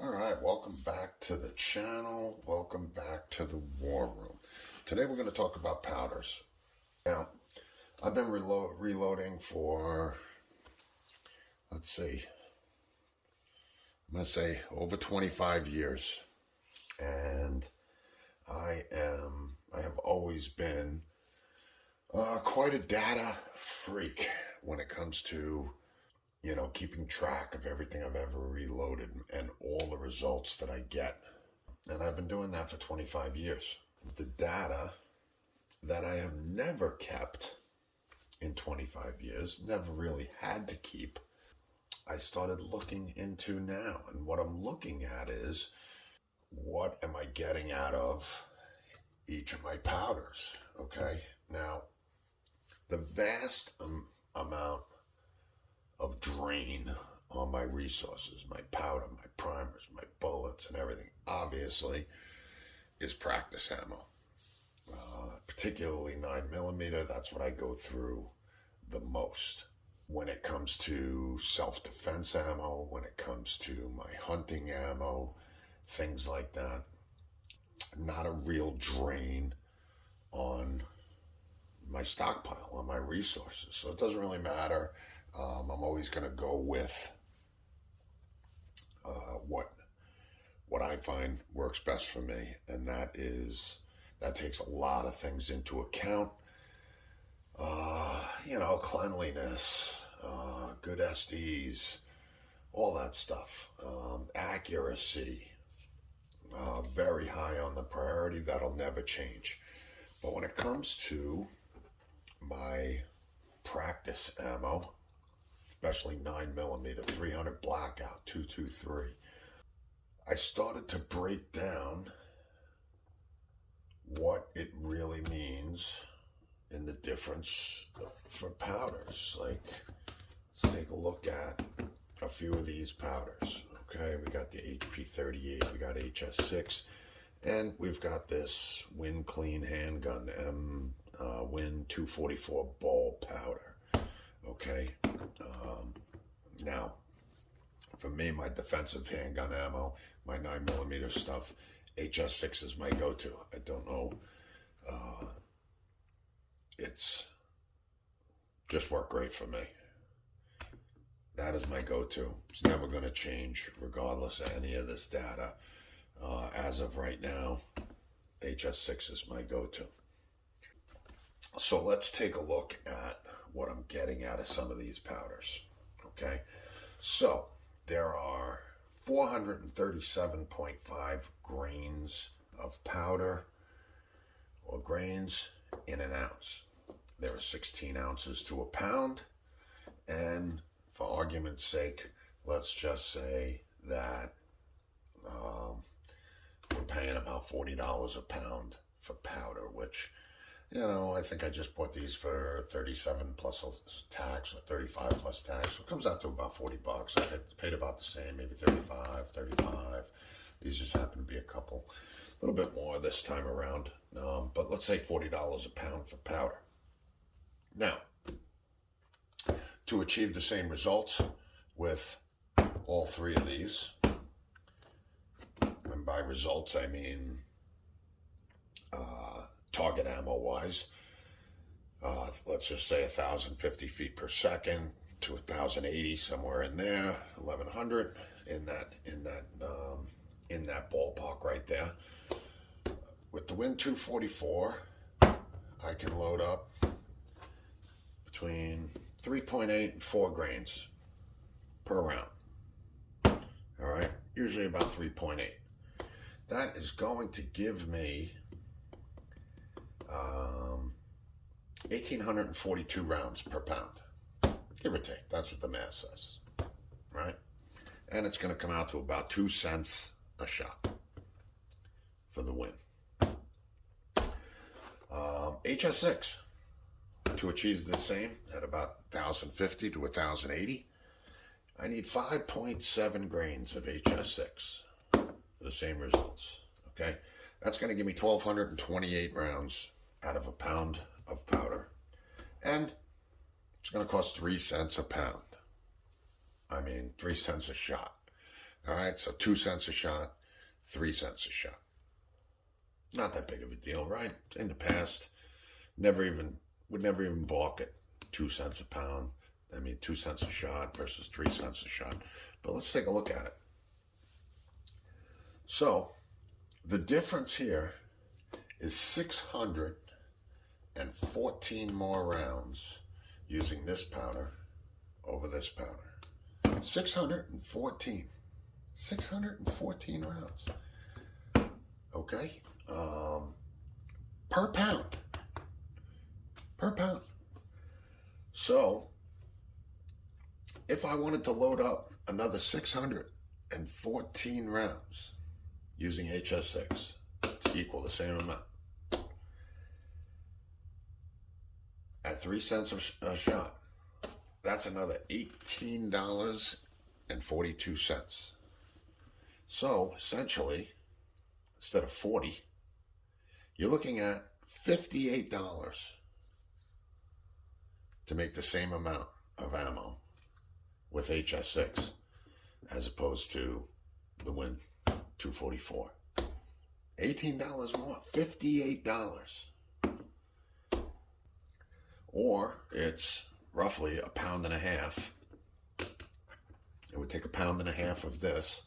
All right, welcome back to the channel. Welcome back to the War Room. Today we're going to talk about powders. Now, I've been reloading for, let's see, I'm going to say over 25 years. And I have always been quite a data freak when it comes to keeping track of everything I've ever reloaded and all the results that I get. And I've been doing that for 25 years. The data that I have never kept in 25 years, never really had to keep, I started looking into now. And what I'm looking at is, what am I getting out of each of my powders? Okay. Now, the vast amount of drain on my resources, my powder, my primers, my bullets, and everything, obviously, is practice ammo. Particularly 9mm, that's what I go through the most. When it comes to self-defense ammo, when it comes to my hunting ammo, things like that, not a real drain on my stockpile, on my resources. So it doesn't really matter. I'm always going to go with what I find works best for me, and that takes a lot of things into account. Cleanliness, good SDs, all that stuff, accuracy, very high on the priority. That'll never change. But when it comes to my practice ammo, especially 9mm, 300 Blackout, 223, I started to break down what it really means in the difference for powders. Like, let's take a look at a few of these powders. Okay, we got the HP38, we got HS6, and we've got this Win Clean handgun, Win 244 ball powder. Okay, now, for me, my defensive handgun ammo, my 9mm stuff, HS6 is my go-to. I don't know, it's just worked great for me. That is my go-to. It's never going to change regardless of any of this data. As of right now, HS6 is my go-to. So let's take a look at what I'm getting out of some of these powders. Okay, so there are 437.5 grains of powder or grains in an ounce. There are 16 ounces to a pound, and for argument's sake, let's just say that we're paying about $40 a pound for powder, which, I think I just bought these for 37 plus tax or 35 plus tax. So it comes out to about 40 bucks. I had paid about the same, maybe 35. These just happen to be a little bit more this time around. But let's say $40 a pound for powder. Now, to achieve the same results with all three of these, and by results I mean target ammo wise, let's just say 1,050 feet per second to 1,080, somewhere in there, 1,100 in that ballpark right there. With the Win 244, I can load up between 3.8 and 4 grains per round. All right, usually about 3.8. That is going to give me 1,842 rounds per pound, give or take. That's what the math says, right? And it's going to come out to about 2 cents a shot for the Win. HS6, to achieve the same at about 1,050 to 1,080, I need 5.7 grains of HS6 for the same results. Okay, that's going to give me 1,228 rounds out of a pound of powder, and it's going to cost 3 cents a pound. I mean, 3 cents a shot. All right, so 2 cents a shot, 3 cents a shot. Not that big of a deal, right? In the past, would never even balk at 2 cents a pound. I mean, 2 cents a shot versus 3 cents a shot. But let's take a look at it. So the difference here is 614 more rounds using this powder over this powder. 614 rounds. Okay? Per pound. So if I wanted to load up another 614 rounds using HS6 to equal the same amount at 3 cents a shot, that's another $18.42. So essentially, instead of 40, you're looking at $58 to make the same amount of ammo with HS6 as opposed to the Win 244. $18 more, $58. Or it's roughly a pound and a half. It would take a pound and a half of this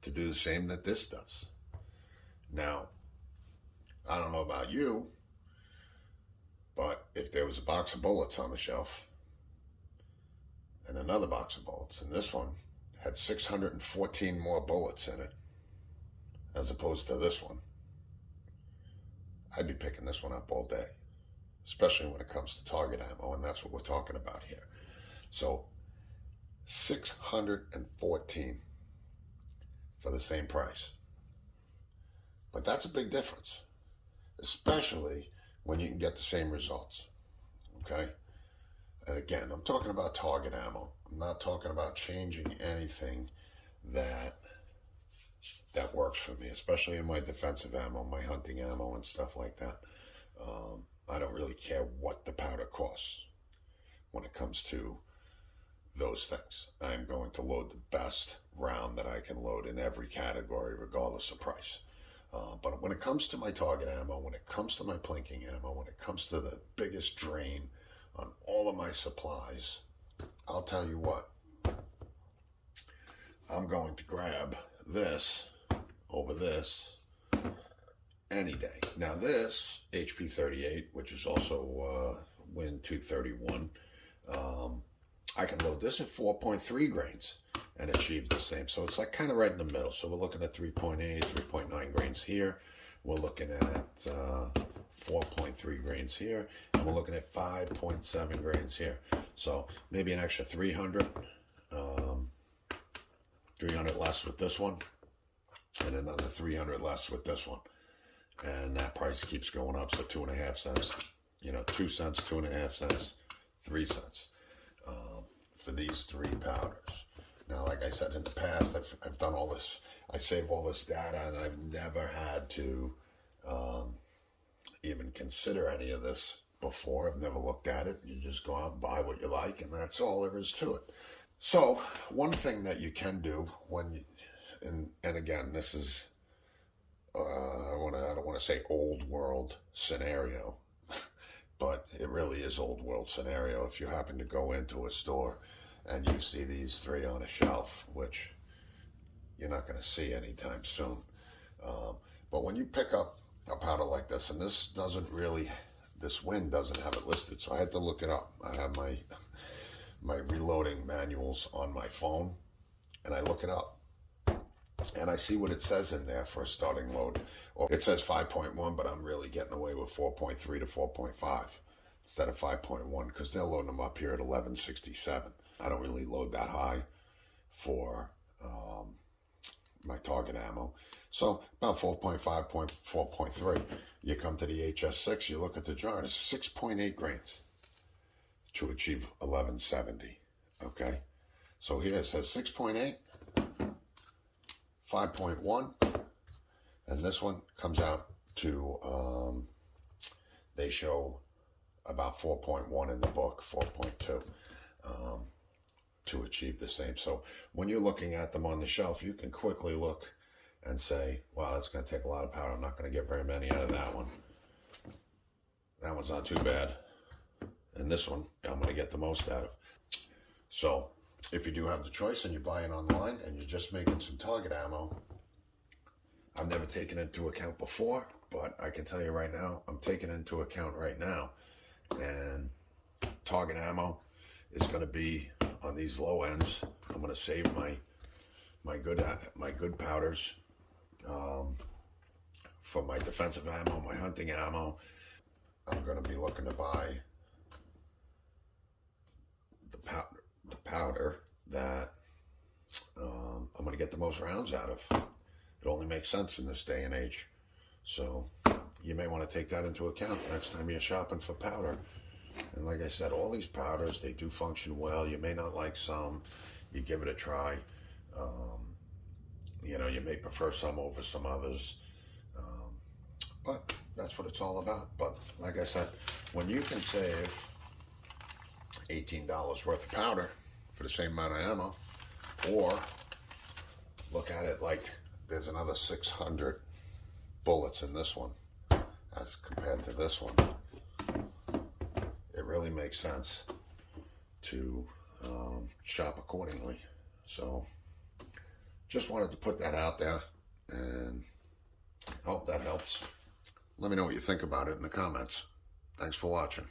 to do the same that this does. Now, I don't know about you, but if there was a box of bullets on the shelf and another box of bullets, and this one had 614 more bullets in it as opposed to this one, I'd be picking this one up all day, especially when it comes to target ammo, and that's what we're talking about here. So 614 for the same price. But that's a big difference, especially when you can get the same results, okay? And again, I'm talking about target ammo. I'm not talking about changing anything that works for me, especially in my defensive ammo, my hunting ammo and stuff like that. I don't really care what the powder costs when it comes to those things. I'm going to load the best round that I can load in every category, regardless of price. But when it comes to my target ammo, when it comes to my plinking ammo, when it comes to the biggest drain on all of my supplies, I'll tell you what, I'm going to grab this over this any day. Now this HP 38, which is also Win 231, I can load this at 4.3 grains and achieve the same. So it's like kind of right in the middle. So we're looking at 3.8, 3.9 grains here. We're looking at 4.3 grains here. And we're looking at 5.7 grains here. So maybe an extra 300 less with this one. And another 300 less with this one. And that price keeps going up. So 2.5 cents, 2 cents, 2.5 cents, 3 cents. For these three powders. Now, like I said in the past, I've done all this, I save all this data, and I've never had to even consider any of this before. I've never looked at it. You just go out and buy what you like, and that's all there is to it. So, one thing that you can do when you, and again, this is, I don't want to say old world scenario, but it really is old world scenario. If you happen to go into a store and you see these three on a shelf, which you're not going to see anytime soon. But when you pick up a powder like this, and this Win doesn't have it listed, so I had to look it up. I have my reloading manuals on my phone, and I look it up. And I see what it says in there for a starting load. Or it says 5.1, but I'm really getting away with 4.3 to 4.5 instead of 5.1 because they're loading them up here at 1167. I don't really load that high for my target ammo. So about 4.5, 4.3. You come to the HS6, you look at the jar, it's 6.8 grains to achieve 1170. Okay? So here it says 6.8. 5.1, and this one comes out to, they show about 4.1 in the book, 4.2. to achieve the same. So when you're looking at them on the shelf, you can quickly look and say, wow, that's going to take a lot of powder. I'm not going to get very many out of that one. That one's not too bad. And this one, I'm going to get the most out of. So if you do have the choice and you're buying online and you're just making some target ammo, I've never taken into account before, but I can tell you right now, I'm taking into account right now. And target ammo is going to be on these low ends. I'm going to save my good powders for my defensive ammo, my hunting ammo. I'm going to be looking to buy the powder that I'm going to get the most rounds out of. It only makes sense in this day and age. So you may want to take that into account next time you're shopping for powder. And like I said, all these powders, they do function well. You may not like some. You give it a try. You may prefer some over some others. But that's what it's all about. But like I said, when you can save $18 worth of powder for the same amount of ammo, or look at it like there's another 600 bullets in this one as compared to this one, it really makes sense to shop accordingly. So just wanted to put that out there, and hope that helps. Let me know what you think about it in the comments. Thanks for watching.